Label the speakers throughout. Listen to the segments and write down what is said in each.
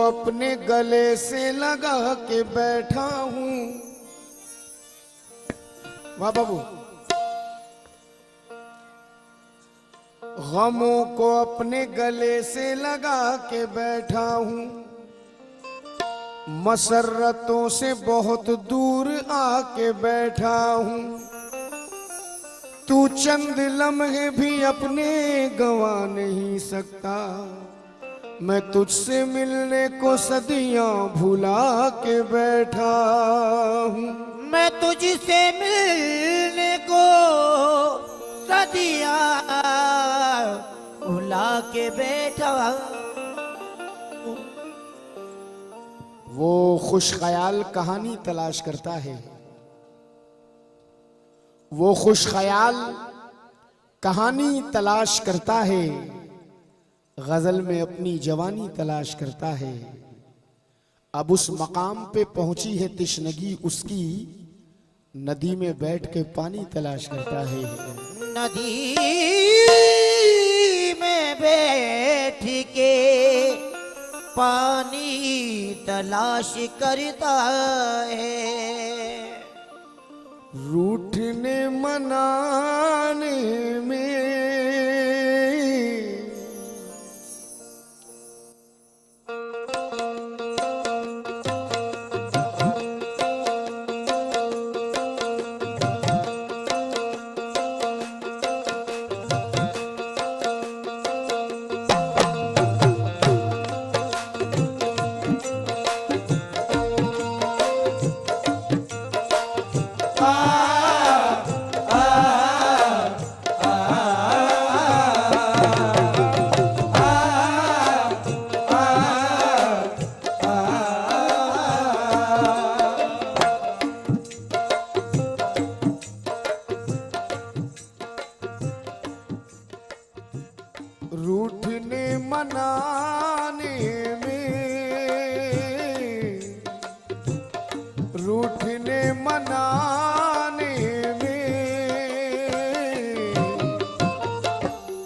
Speaker 1: अपने गले से लगा के बैठा हूं। वाह बाबू। गमों को अपने गले से लगा के बैठा हूं, मसरतों से बहुत दूर आके बैठा हूं। तू चंद लम्हे भी अपने गंवा नहीं सकता, मैं तुझसे मिलने को सदियां भुला के बैठा हूं।
Speaker 2: मैं तुझसे मिलने को सदियां भुला के बैठा हूं।
Speaker 1: वो खुश ख्याल कहानी तलाश करता है, वो खुश ख्याल कहानी तलाश करता है, गजल में अपनी जवानी तलाश करता है। अब उस मकाम पे पहुंची है तिश्नगी उसकी, नदी में बैठ के पानी तलाश करता है।
Speaker 2: नदी में बैठ के पानी तलाश करता है।
Speaker 1: रूठने मनाने में रूठने मनाने में, रूठने मनाने में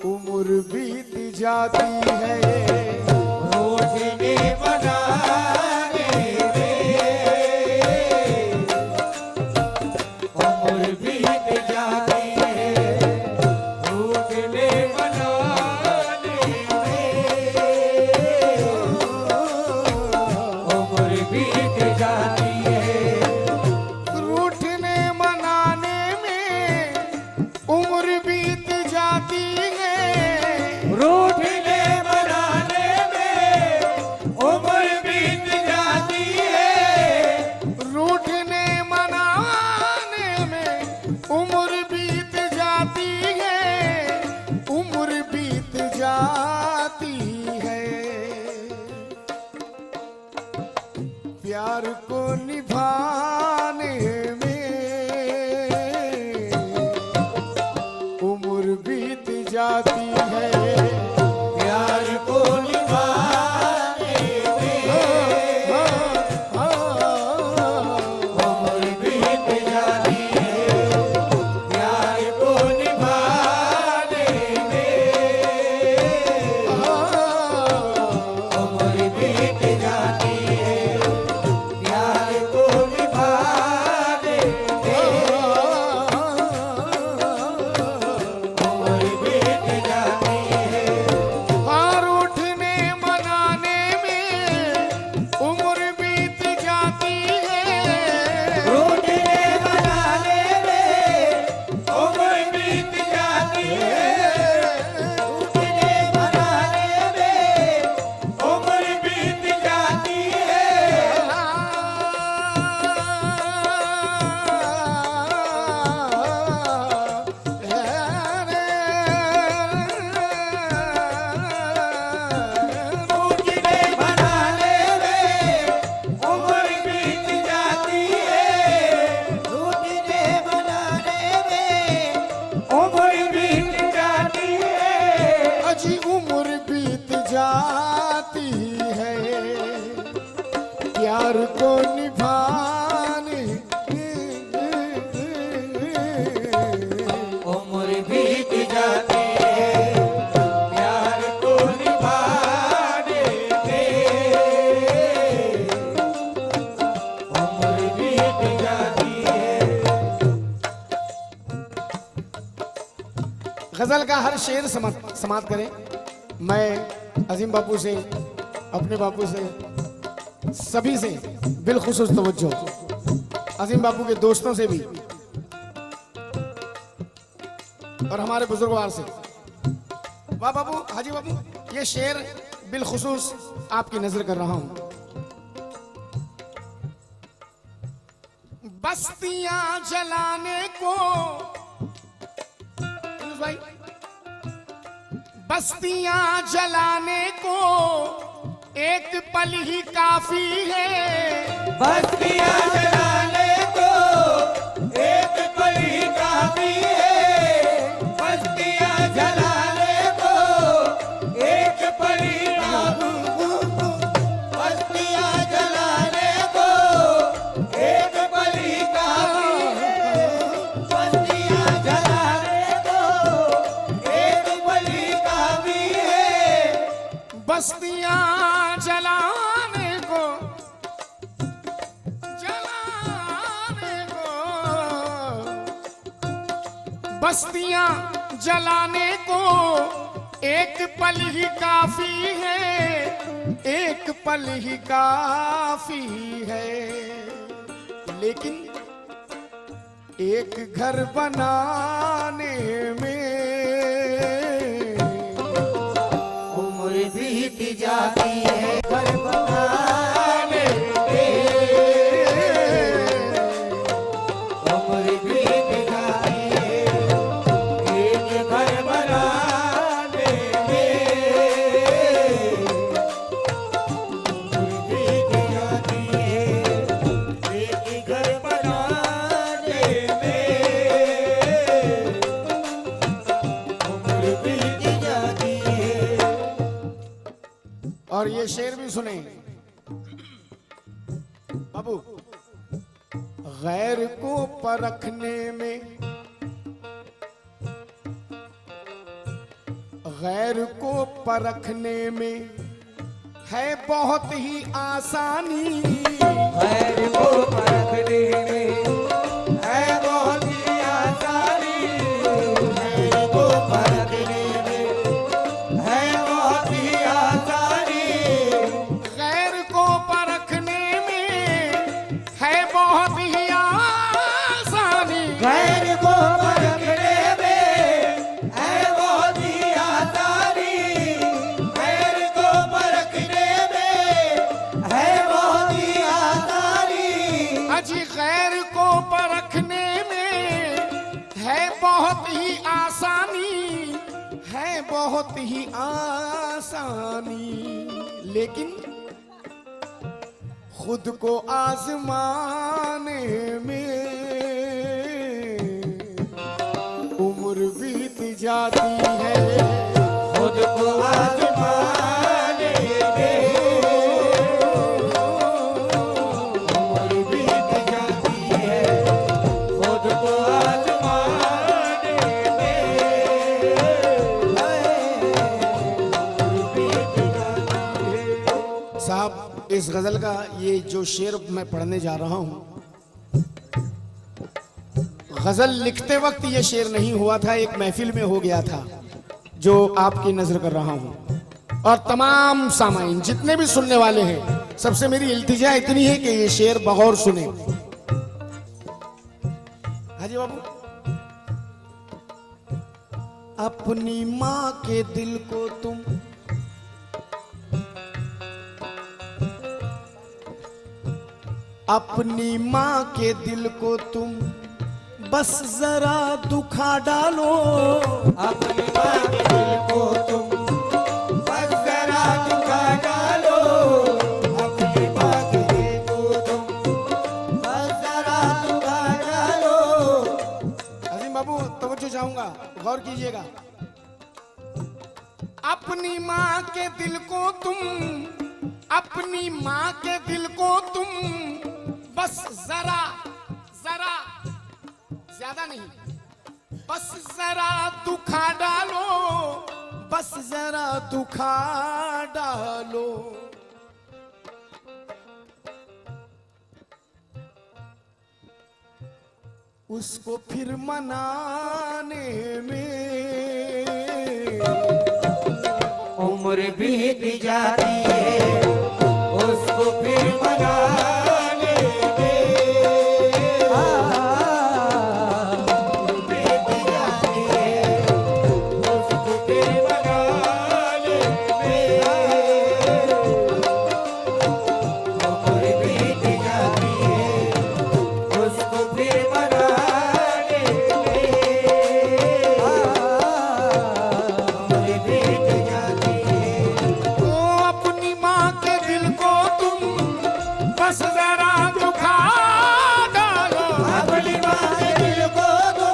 Speaker 1: उम्र बीत जाती है।
Speaker 2: रूठने मनाने में उम्र बीत जाती है। रूठने
Speaker 1: प्यार को निभाने में उम्र बीत जाती है।
Speaker 2: प्यार को निभाने में उम्र बीत जाती है। प्यार को निभाने में उम्र बीत जाती है।
Speaker 1: प्यार को निभाने
Speaker 2: उम्र बीत जाती है। प्यार को निभाने में
Speaker 1: गजल का हर शेर समाप्त करें। मैं अजीम बापू से, अपने बापू से, सभी से बिलखुसूस तवज्जो, अजीम बापू के दोस्तों से भी और हमारे बुजुर्गवार से। वाह बाबू, हाजी बाबू, ये शेर बिलखुसूस आपकी नजर कर रहा हूं। बस्तियां जलाने को भाई, बस्तियां जलाने को एक पल ही काफी है।
Speaker 2: बस्तियां जलाने को एक पल ही काफी है। बस्तियां जलाने को एक पल ही काफी। बस्तियां जलाने को एक पल ही काफी है। बस्तियां जलाने को एक पल ही काफी है।
Speaker 1: बस्तियां जलाने को बस्तियां जलाने को एक पल ही काफी है, एक पल ही काफी है। लेकिन एक घर बनाने में
Speaker 2: उम्र बीत जाती है। घर बनाने में उम्र बीत जाती है। एक घर बनाने में उम्र बीत जाती है। एक घर बनाने में उम्र बीत जाती है।
Speaker 1: और ये शेर भी सुने बाबू। गैर को परखने में, गैर को परखने में है बहुत ही आसानी।
Speaker 2: गैर को परखने में है बहुत ही आसानी। गैर को परखने में है बहुत ही आसानी।
Speaker 1: गैर को परखने में है बहुत ही आसानी।
Speaker 2: गैर को परखने में है बहुत ही आसानी। गैर को परखने में है बहुत ही आसानी।
Speaker 1: अजी गैर को परखने में है बहुत ही आसानी, है बहुत ही आसानी। लेकिन खुद को आजमाने में उम्र बीत जाती है।
Speaker 2: खुद को आजमाने में उम्र बीत जाती है। खुद को आजमाने में उम्र बीत जाती है।
Speaker 1: साहब, इस गजल का ये जो शेर मैं पढ़ने जा रहा हूं, गजल लिखते वक्त ये शेर नहीं हुआ था, एक महफिल में हो गया था जो आपकी नजर कर रहा हूं। और तमाम सामाइन जितने भी सुनने वाले हैं, सबसे मेरी इल्तिजा इतनी है कि ये शेर बगौर सुने। हाजी बाबू, अपनी माँ के दिल को तुम अपनी माँ के दिल को तुम बस जरा दुखा डालो।
Speaker 2: अपनी माँ के दिल को तुम बस जरा दुखा डालो। अपनी माँ के दिल को तुम बस जरा दुखा डालो।
Speaker 1: अजीम बाबू, तवज्जो चाहूंगा, गौर कीजिएगा। अपनी माँ के दिल को तुम, अपनी माँ के दिल को तुम बस जरा जरा, ज्यादा नहीं, बस जरा दुखा डालो, बस जरा दुखा डालो। उसको फिर मनाने में
Speaker 2: उम्र बीत जाती है उसको फिर मनाने दे। उम्र बीत जाती है उसको फिर मनाने दे। उम्र बीत जाती है उसको फिर मनाने दे। उम्र बीत जाती है।
Speaker 1: ओ अपनी माँ के दिल को तुम बस जरा दुखा डालो।
Speaker 2: अपनी माँ के दिल को दो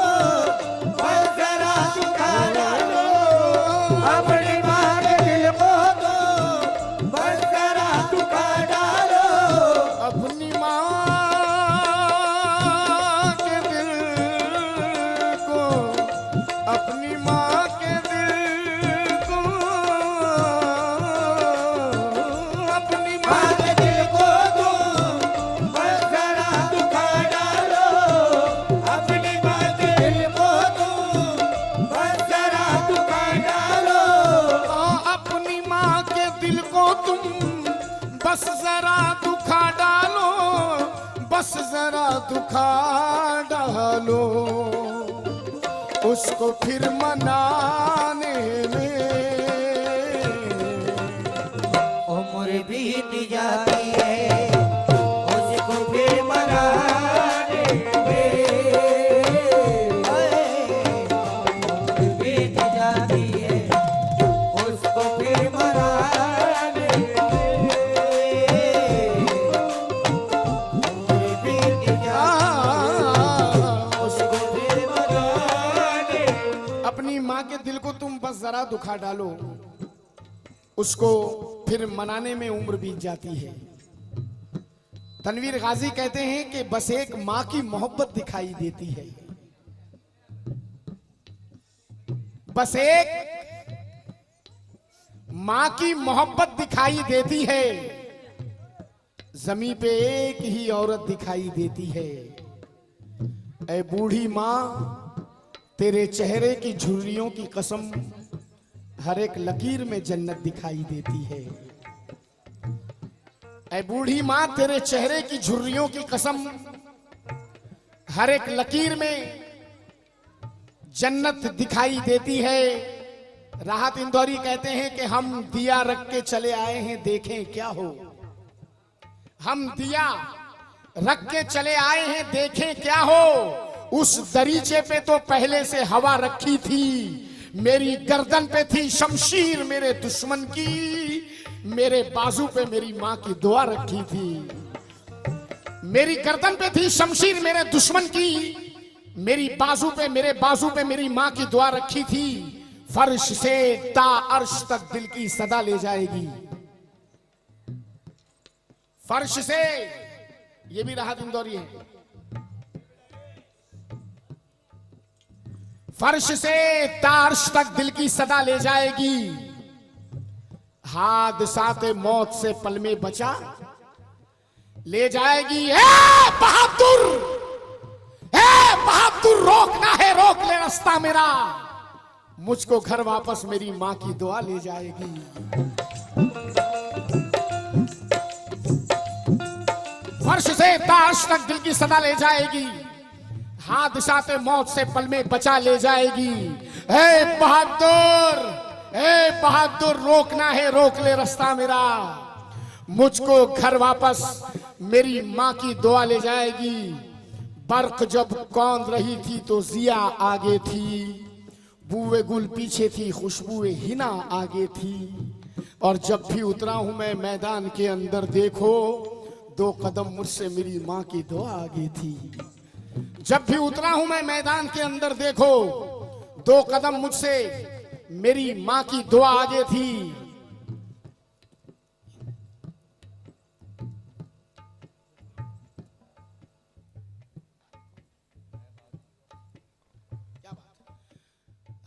Speaker 2: बस जरा दुखा डालो। अपनी माँ के दिल को दो बस जरा दुखा डालो।
Speaker 1: अपनी माँ के दिल को, अपनी माँ के दिल को, अपनी माँ
Speaker 2: माँ के दिल को दो बस जरा दुखा डालो। अपनी माँ के दिल को दो बस जरा दुखा डालो।
Speaker 1: अपनी माँ के दिल को तुम बस जरा दुखा डालो, बस जरा दुखा डालो, उसको फिर मनाने में।
Speaker 2: उम्र बीत जाती है उसको फिर मनाने में। उम्र बीत जाती है उसको फिर मनाने में। उम्र बीत जाती है उसको फिर मनाने में।
Speaker 1: अपनी माँ के दिल को तुम बस जरा दुखा डालो, उसको फिर मनाने में उम्र बीत जाती है। तनवीर गाजी कहते हैं कि बस एक माँ की मोहब्बत दिखाई देती है, बस एक माँ की मोहब्बत दिखाई देती है। जमीन पे एक ही औरत दिखाई देती है। ऐ बूढ़ी माँ तेरे चेहरे की झुर्रियों की कसम, हर एक लकीर में जन्नत दिखाई देती है। ऐ बूढ़ी माँ तेरे चेहरे की झुर्रियों की कसम, हर एक लकीर में जन्नत दिखाई देती है। राहत इंदौरी कहते हैं कि हम दिया रख के चले आए हैं, देखें क्या हो। हम दिया रख के चले आए हैं, देखें क्या हो। उस दरीचे पे तो पहले से हवा रखी थी, मेरी गर्दन पे थी शमशीर मेरे दुश्मन की, मेरे बाजू पे मेरी माँ की दुआ रखी थी। मेरी गर्दन पे थी शमशीर मेरे दुश्मन की, मेरी बाजू पे मेरे बाजू पे मेरी माँ की दुआ रखी थी। फर्श से ता अर्श तक दिल की सदा ले जाएगी। फर्श से, ये भी राहत इंदौरी है। फर्श से तार्श तक दिल की सदा ले जाएगी। हादसाते मौत से पल में बचा ले जाएगी। बहादुर, बहादुर रोकना है रोक ले रास्ता मेरा, मुझको घर वापस मेरी माँ की दुआ ले जाएगी। फर्श से ताश तक दिल की सदा ले जाएगी। हादसाते मौत से पल में बचा ले जाएगी। बहादुर, बहादुर रोकना है रोक ले रास्ता मेरा, मुझको घर वापस मेरी माँ की दुआ ले जाएगी। बर्क जब कौंद रही थी तो जिया आगे थी, बूए गुल पीछे थी खुशबुए हिना आगे थी। और जब भी उतरा हूं मैं मैदान के अंदर, देखो 2 कदम मुझसे मेरी माँ की दुआ आगे थी। जब भी उतरा हूं मैं मैदान के अंदर, देखो 2 कदम मुझसे मेरी माँ की दुआ आगे थी।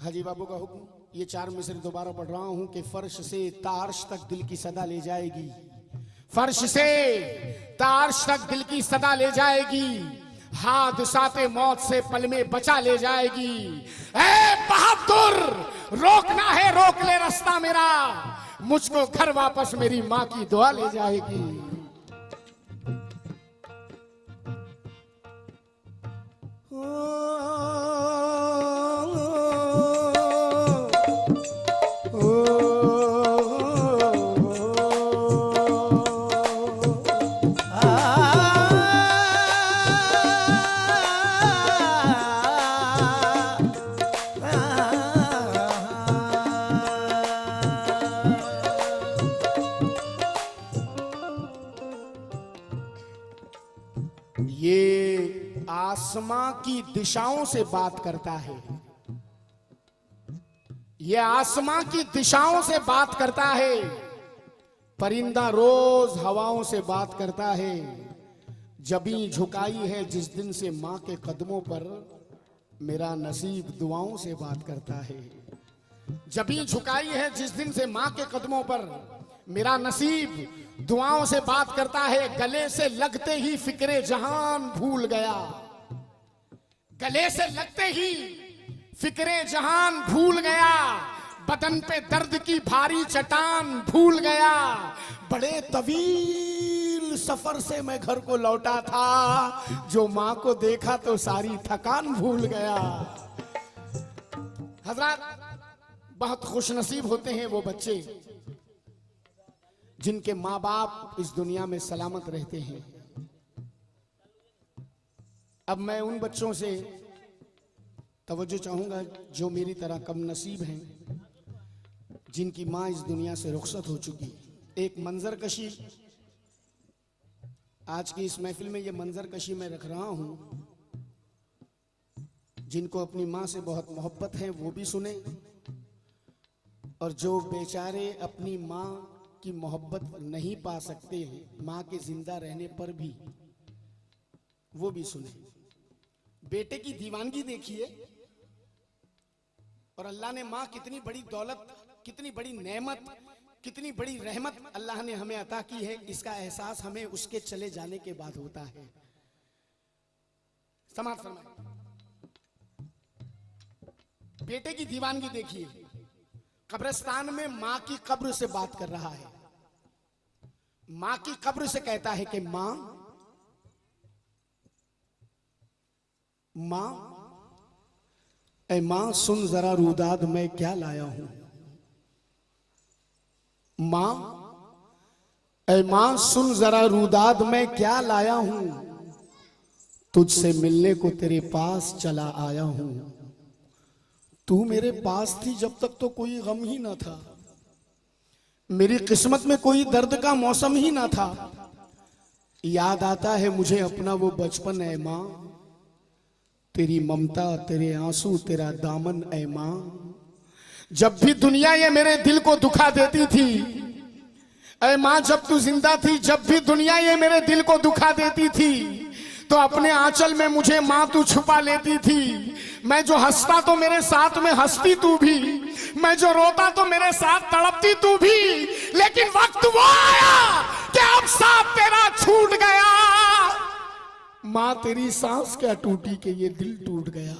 Speaker 1: हाजी बाबू का हुक्म, ये 4 मिसरे दोबारा पढ़ रहा हूं कि फर्श से तार्श तक दिल की सदा ले जाएगी। फर्श से तार्श तक दिल की सदा ले जाएगी। हादसाते मौत से पल में बचा ले जाएगी। बहादुर रोकना है रोक ले रास्ता मेरा, मुझको घर वापस मेरी माँ की दुआ ले जाएगी। ये आसमां की दिशाओं से बात करता है। ये आसमां की दिशाओं से बात करता है। परिंदा रोज हवाओं से बात करता है। जबी झुकाई है जिस दिन से मां के कदमों पर, मेरा नसीब दुआओं से बात करता है। जबी झुकाई है जिस दिन से मां के कदमों पर, मेरा नसीब दुआओं से बात करता है। गले से लगते ही फिक्रे जहान भूल गया। गले से लगते ही फिक्रे जहान भूल गया। बदन पे दर्द की भारी चट्टान भूल गया। बड़े तवील सफर से मैं घर को लौटा था, जो मां को देखा तो सारी थकान भूल गया। हजरत, बहुत खुशनसीब होते हैं वो बच्चे जिनके माँ बाप इस दुनिया में सलामत रहते हैं। अब मैं उन बच्चों से तवज्जो चाहूंगा जो मेरी तरह कम नसीब हैं, जिनकी माँ इस दुनिया से रुखसत हो चुकी। एक मंजर कशी आज की इस महफिल में, ये मंजर कशी मैं रख रहा हूं। जिनको अपनी माँ से बहुत मोहब्बत है वो भी सुने, और जो बेचारे अपनी माँ की मोहब्बत नहीं पा सकते हैं माँ के जिंदा रहने पर भी, वो भी सुने। बेटे की दीवानगी देखिए, और अल्लाह ने माँ कितनी बड़ी दौलत, कितनी बड़ी नेमत, कितनी बड़ी रहमत अल्लाह ने हमें अता की है, इसका एहसास हमें उसके चले जाने के बाद होता है। समाज फरमाए, बेटे की दीवानगी देखिए। कब्रिस्तान में माँ की कब्र से बात कर रहा है। माँ की कब्र से कहता है कि माँ, माँ, ऐ माँ सुन जरा रुदाद मैं क्या लाया हूं। माँ, ऐ माँ सुन जरा रुदाद मैं क्या लाया हूं। तुझसे मिलने को तेरे पास चला आया हूं। तू मेरे पास थी जब तक तो कोई गम ही ना था। मेरी किस्मत में कोई दर्द का मौसम ही ना था। याद आता है मुझे अपना वो बचपन ऐ माँ, तेरी ममता, तेरे आंसू, तेरा दामन ऐ माँ। जब भी दुनिया ये मेरे दिल को दुखा देती थी, ऐ माँ जब तू जिंदा थी, जब भी दुनिया ये मेरे दिल को दुखा देती थी, तो अपने आंचल में मुझे माँ तू छुपा लेती थी। मैं जो हंसता तो मेरे साथ में हंसती तू भी, मैं जो रोता तो मेरे साथ तड़पती तू भी। लेकिन वक्त वो आया कि अब साथ तेरा छूट गया। माँ तेरी सांस क्या टूटी कि ये दिल टूट गया।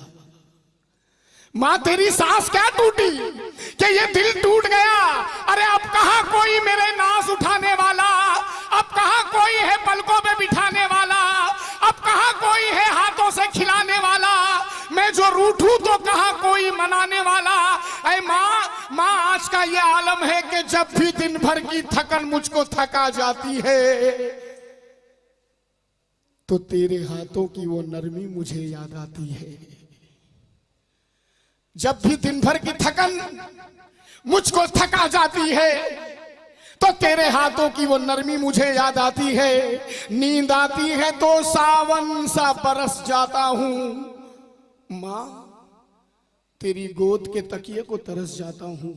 Speaker 1: माँ तेरी सांस क्या टूटी कि ये दिल टूट गया। अरे अब कहां कोई मेरे नाज उठाने वाला, अब कहां कोई है पलकों पे बिठाने वाला, अब कहां कोई है हाथों से खिलाने वाला। मैं जो रूठूं तो कहां कोई मनाने वाला। ऐ माँ, माँ आज का ये आलम है कि जब भी दिन भर की थकन मुझको थका जाती है, तो तेरे हाथों की वो नरमी मुझे याद आती है। जब भी दिन भर की थकन मुझको थका जाती है, तो तेरे हाथों की वो नरमी मुझे याद आती है। नींद आती है तो सावन सा बरस जाता हूं। माँ तेरी गोद के तकिए को तरस जाता हूं।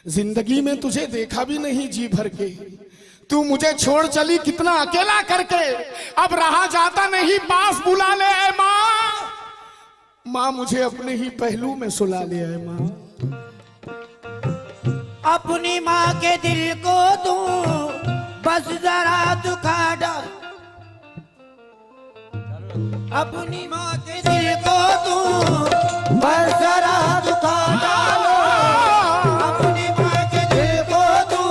Speaker 1: जिंदगी में तुझे देखा भी नहीं जी भर के, तू मुझे छोड़ चली कितना अकेला करके। अब रहा जाता नहीं, पास बुला ले ऐ माँ। माँ मुझे अपने ही पहलू में सुला ले ऐ माँ।
Speaker 2: अपनी माँ के दिल को तू बस जरा दुखा डाल। अपनी माँ के दिल को तू बस जरा दुखा डालो। अपनी माँ के दिल को तू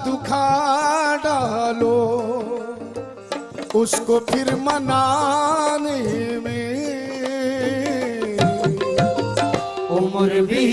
Speaker 1: दुखा डालो, उसको फिर मनाने में
Speaker 2: उम्र भी